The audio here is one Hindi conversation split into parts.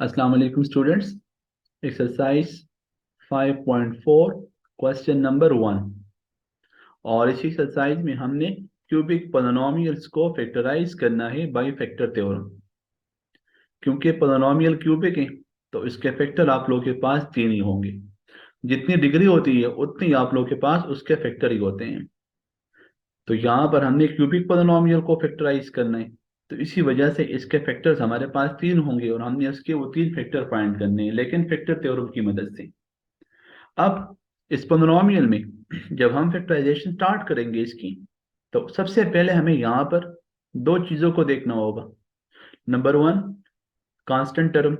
अस्सलाम वालेकुम स्टूडेंट्स। Exercise 5.4 question number 1। और इस एक्सरसाइज में हमने क्यूबिक पोलिनोमियल्स को फैक्टराइज करना है बाय फैक्टर थ्योरम। क्योंकि पोलिनोमियल क्यूबिक है तो इसके फैक्टर आप लोगों के पास तीन ही होंगे। जितनी डिग्री होती है उतनी आप लोगों के पास उसके फैक्टर ही होते हैं। तो यहाँ पर हमने क्यूबिक पोलिनोमियल को फैक्टराइज करना है, तो इसी वजह से इसके फैक्टर्स हमारे पास तीन होंगे और हमने उसके वो तीन फैक्टर फाइंड करने हैं, लेकिन फैक्टर थ्योरम की मदद से। अब इस पोलिनोमियल में जब हम फैक्टराइजेशन स्टार्ट करेंगे इसकी, तो सबसे पहले हमें यहाँ पर दो चीज़ों को देखना होगा। Number one, constant term,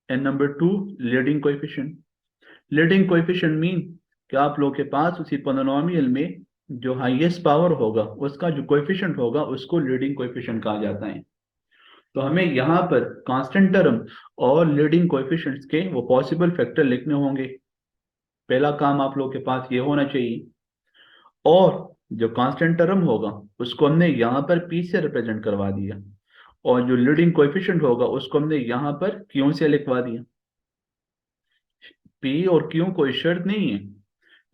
and number two, leading coefficient. Leading coefficient mean कि आप लोगों के पास उसी पोलिनोमियल में जो हाईएस्ट पावर होगा उसका जो कोएफिशिएंट होगा उसको लीडिंग कोएफिशिएंट कहा जाता है। तो हमें यहाँ पर कांस्टेंट टर्म और लीडिंग कोएफिशिएंट्स के वो पॉसिबल फैक्टर लिखने होंगे। पहला काम आप लोगों के पास ये होना चाहिए। और जो कांस्टेंट टर्म होगा उसको हमने यहाँ पर पी से रिप्रेजेंट करवा दिया, और जो लीडिंग कोएफिशिएंट होगा उसको हमने यहाँ पर क्यू से लिखवा दिया। पी और क्यू कोई शर्त नहीं है,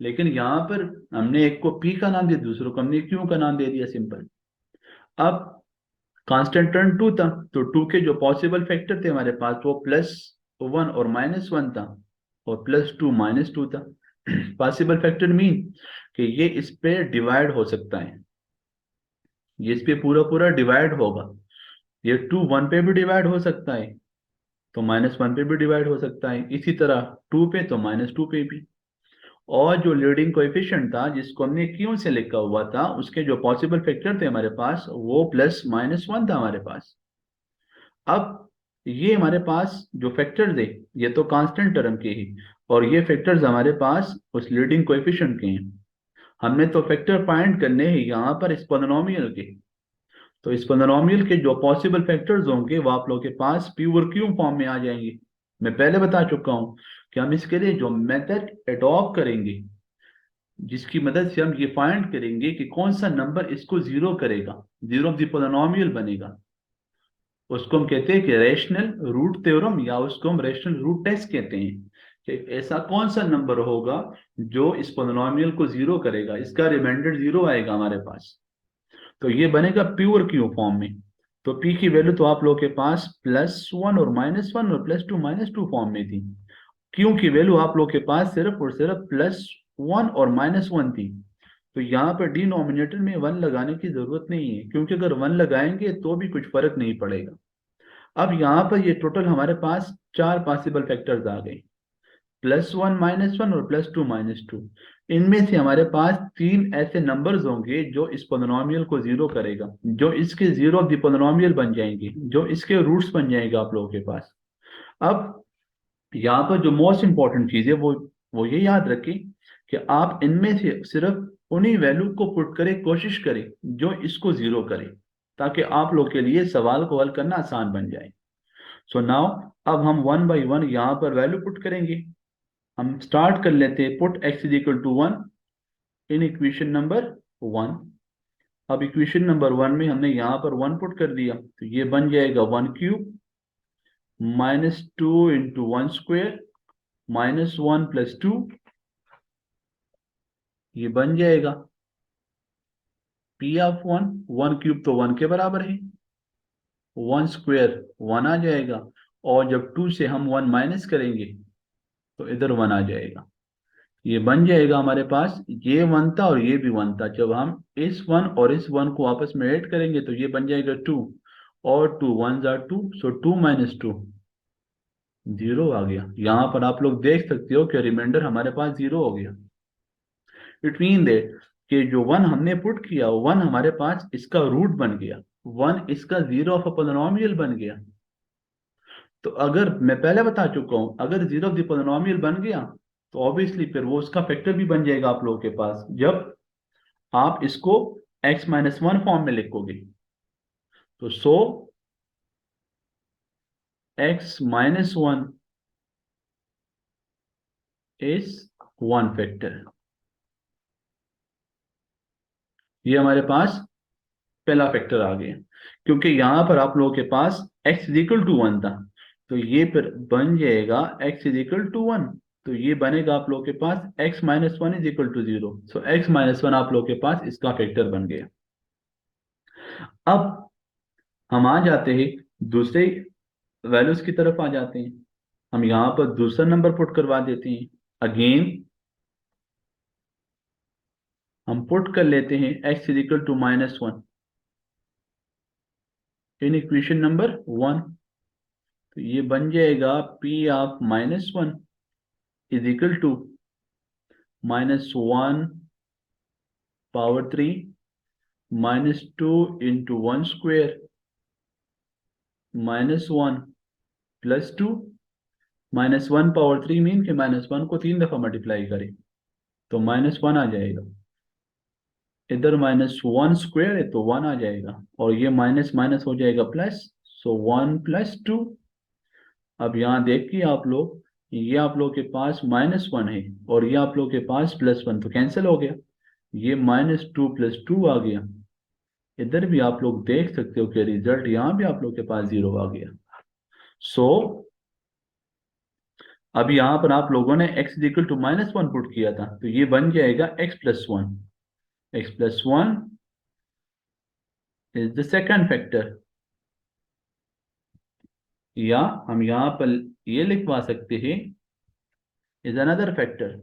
लेकिन यहाँ पर हमने एक को पी का नाम दिया, दूसरों को हमने क्यू का नाम दे दिया, सिंपल। अब कांस्टेंट टर्म टू था, तो टू के जो पॉसिबल फैक्टर थे हमारे पास वो +1 और -1 था, और +2 -2 था। पॉसिबल फैक्टर मीन कि ये इस पे डिवाइड हो सकता है, ये इस पे पूरा पूरा डिवाइड होगा। ये 2 1 पे भी डिवाइड हो सकता है, तो -1 पे भी डिवाइड हो सकता है, इसी तरह 2 पे तो -2 पे भी। और जो लीडिंग कोएफिशिएंट था जिसको हमने क्यों से लिखा हुआ था, उसके जो पॉसिबल फैक्टर थे हमारे पास वो +-1 था हमारे पास। अब ये हमारे पास जो फैक्टर्स है ये तो कांस्टेंट टर्म के ही, और ये फैक्टर्स हमारे पास उस लीडिंग कोएफिशिएंट के हैं। हमने तो फैक्टर फाइंड करने हैं यहाँ पर इस पोलिनोमियल के। तो इस पोलिनोमियल के जो पॉसिबल फैक्टर्स होंगे वो आप लोगों के पास पी और क्यू फॉर्म में आ जाएंगे। मैं पहले बता चुका हूँ कि हम इसके लिए जो मेथड एडॉप्ट करेंगे, जिसकी मदद से हम ये फाइंड करेंगे कि कौन सा नंबर इसको जीरो करेगा, जीरो ऑफ द पोलिनोमियल बनेगा, उसको हम कहते हैं कि रेशनल रूट थ्योरम, या उसको हम रेशनल रूट टेस्ट कहते हैं। कि ऐसा कौन सा नंबर होगा जो इस पोलिनोमियल को जीरो करेगा, इसका रिमाइंडर जीरो आएगा हमारे पास। तो ये बनेगा प्योर क्यू फॉर्म में। तो पी की वैल्यू तो आप लोगों के पास +1 और -1 और +2 -2 फॉर्म में थी। क्यू की वैल्यू आप लोगों के पास सिर्फ और सिर्फ +1 और -1 थी। तो यहाँ पर डिनोमिनेटर में 1 लगाने की जरूरत नहीं है, क्योंकि अगर 1 लगाएंगे तो भी कुछ फर्क नहीं पड़ेगा। अब यहाँ पर ये टोटल हमारे पास चार पॉसिबल फैक्टर्स आ गए, +1 -1 और +2 -2। इनमें से हमारे पास तीन ऐसे नंबर्स होंगे जो इस पोलिनोमियल को जीरो करेगा, जो इसके जीरो ऑफ द पोलिनोमियल बन जाएंगे, जो इसके रूट्स बन जाएंगे आप लोगों के पास। अब यहाँ पर जो मोस्ट इंपॉर्टेंट चीज है वो ये याद रखें कि आप इनमें से सिर्फ उन्हीं वैल्यू को पुट करें, कोशिश करें जो इसको जीरो करे, ताकि आप लोग के लिए सवाल को हल करना आसान बन जाए। सो नाउ अब हम 1 बाई 1 यहाँ पर वैल्यू पुट करेंगे। हम स्टार्ट कर लेते हैं, put x is equal to 1 in equation number 1। अब इक्वेशन नंबर 1 में हमने यहाँ पर 1 पुट कर दिया, तो ये बन जाएगा 1³ -2 इंटू 1² -1 + 2, ये बन जाएगा P ऑफ 1। 1³ तो 1 के बराबर है, 1² 1 आ जाएगा, और जब 2 से हम 1 माइनस करेंगे तो इधर 1 आ जाएगा। ये बन जाएगा हमारे पास, ये 1 था और ये भी 1 था, जब हम इस 1 और इस 1 को आपस में ऐड करेंगे तो ये बन जाएगा 2, और 2 1 are 2, सो 2 - 2 0 आ गया। यहाँ पर आप लोग देख सकते हो कि रिमाइंडर हमारे पास 0 हो गया। इट मीन दैट कि जो 1 हमने पुट किया 1 हमारे पास इसका रूट बन गया, 1 इसका जीरो ऑफ अ पोलिनोमियल बन गया। तो अगर मैं पहले बता चुका हूं, अगर जीरो ऑफ द पोलिनोमियल बन गया तो ऑब्वियसली फिर वो उसका फैक्टर भी बन जाएगा आप लोगों के पास, जब आप इसको x-1 फॉर्म में लिखोगे। तो सो x-1 इज 1 फैक्टर। ये हमारे पास पहला फैक्टर आ गया, क्योंकि यहां पर आप लोगों के पास x इज इक्वल टू 1 था, तो ये फिर बन जाएगा x इज इक्वल टू 1। तो ये बनेगा आप लोग के पास x minus one is equal to 0। So x minus one आप लोग के पास इसका फैक्टर बन गया। अब हम आ जाते हैं दूसरे वैल्यूज की तरफ आ जाते हैं। हम यहाँ पर दूसरा नंबर पुट करवा देते हैं। अगेन हम पुट कर लेते हैं x is equal to minus one in equation number 1। तो ये बन जाएगा p of minus one is equal to minus one power three minus two into one square minus one plus two. Minus one power three mean के माइनस वन को 3 दफा मल्टीप्लाई करें तो माइनस वन आ जाएगा। इधर माइनस वन स्क्वेयर है तो वन आ जाएगा और ये माइनस माइनस हो जाएगा plus. So one plus to. अब यहाँ देखिए आप लोग, ये आप लोग के पास माइनस वन है और ये आप लोग के पास प्लस वन, तो कैंसिल हो गया। ये माइनस टू प्लस टू आ गया। इधर भी आप लोग देख सकते हो कि रिजल्ट यहाँ भी आप लोग के पास जीरो आ गया। सो अब यहाँ पर आप लोगों ने x is equal to minus one put किया था तो ये बन जाएगा x plus one. x plus one is the second factor. या हम यहाँ पर ये लिखवा सकते हैं इज अनदर फैक्टर।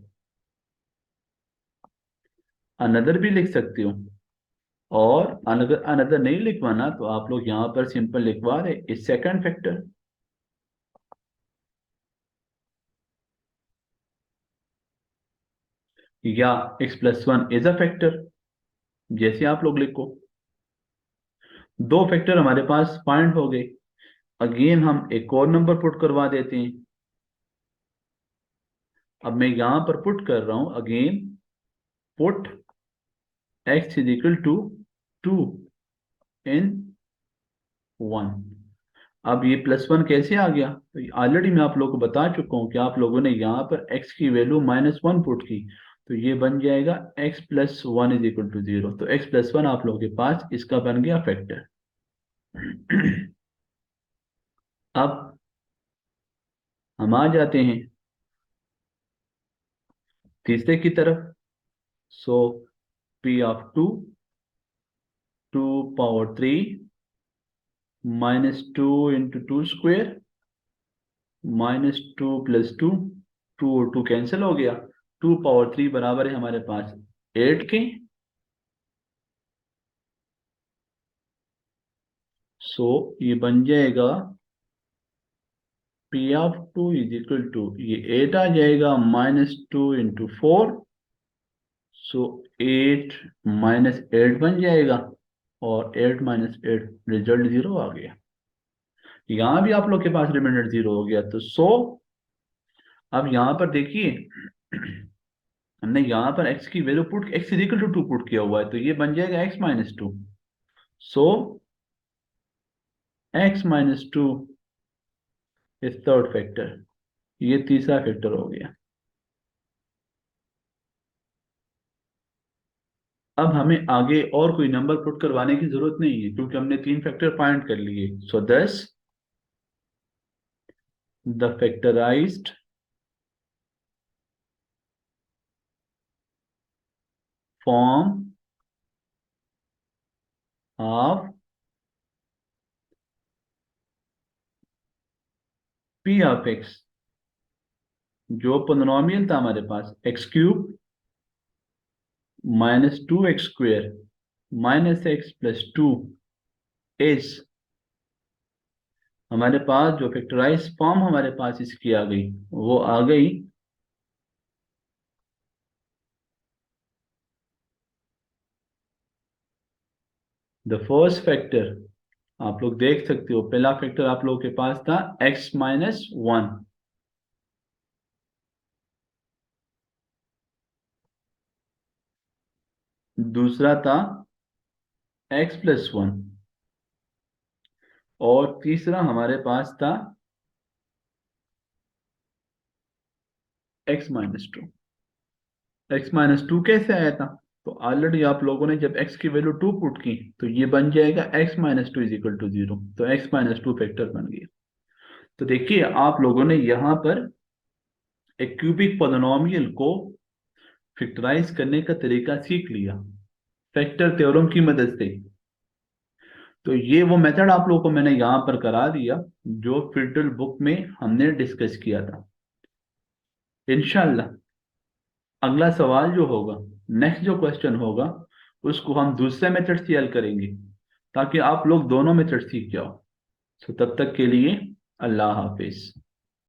अनदर भी लिख सकते हो और अनदर अनदर नहीं लिखवाना तो आप लोग यहाँ पर सिंपल लिखवा रहे इज सेकेंड फैक्टर। या x plus one is a factor जैसे आप लोग लिखो। दो फैक्टर हमारे पास फाइंड हो गए। अगेन हम एक और नंबर पुट करवा देते हैं। अब मैं यहां पर पुट कर रहा हूं again put x is equal to two in one. अब ये प्लस वन कैसे आ गया, तो ऑलरेडी मैं आप लोगों को बता चुका हूं कि आप लोगों ने यहाँ पर x की वैल्यू माइनस वन पुट की तो ये बन जाएगा x plus one is equal to zero. तो x प्लस वन आप लोगों के पास इसका बन गया फैक्टर। अब हम आ जाते हैं तीसरे की तरफ। So p of two two power three minus two into two square minus two plus two. Two और टू कैंसिल हो गया। टू पावर थ्री बराबर है हमारे पास एट के। सो ये बन जाएगा p of two is equal to ये एट आ जाएगा minus two into four. So eight minus eight बन जाएगा और eight minus eight result zero आ गया। यहां भी आप लोग के पास रिमाइंडर जीरो हो गया। तो सो अब यहां पर देखिए हमने यहां पर x की value put x is equal to two put किया हुआ है तो ये बन जाएगा x minus two. So x minus two is third factor. ये तीसरा फैक्टर हो गया। अब हमें आगे और कोई नंबर पुट करवाने की जरूरत नहीं है क्योंकि हमने तीन फैक्टर फाइंड कर लिए। So this the factorised form of p of x जो पोलिनोमियल था हमारे पास x cube minus two x square minus x plus two is हमारे पास जो फैक्टराइज फॉर्म हमारे पास इसकी आ गई वो आ गई द फर्स्ट फैक्टर। आप लोग देख सकते हो पहला फैक्टर आप लोगों के पास था x माइनस वन। दूसरा था x प्लस वन और तीसरा हमारे पास था x minus to. x minus to कैसे आया था, तो ऑलरेडी आप लोगों ने जब x की वैल्यू टू पुट की तो ये बन जाएगा x minus two is equal to zero. तो x माइनस टू फैक्टर बन गया। तो देखिए आप लोगों ने यहां पर एक क्यूबिक पोलिनोमियल को फैक्टराइज करने का तरीका सीख लिया फैक्टर थ्योरम की मदद से। तो ये वो मेथड आप लोगों को मैंने यहां पर करा दिया जो फिल्टर बुक में हमने डिस्कस किया था। इंशाल्लाह अगला सवाल जो होगा, नेक्स्ट जो क्वेश्चन होगा, उसको हम दूसरे मेथड से हल करेंगे ताकि आप लोग दोनों मेथड सीख जाओ। सो तब तक के लिए अल्लाह हाफिज।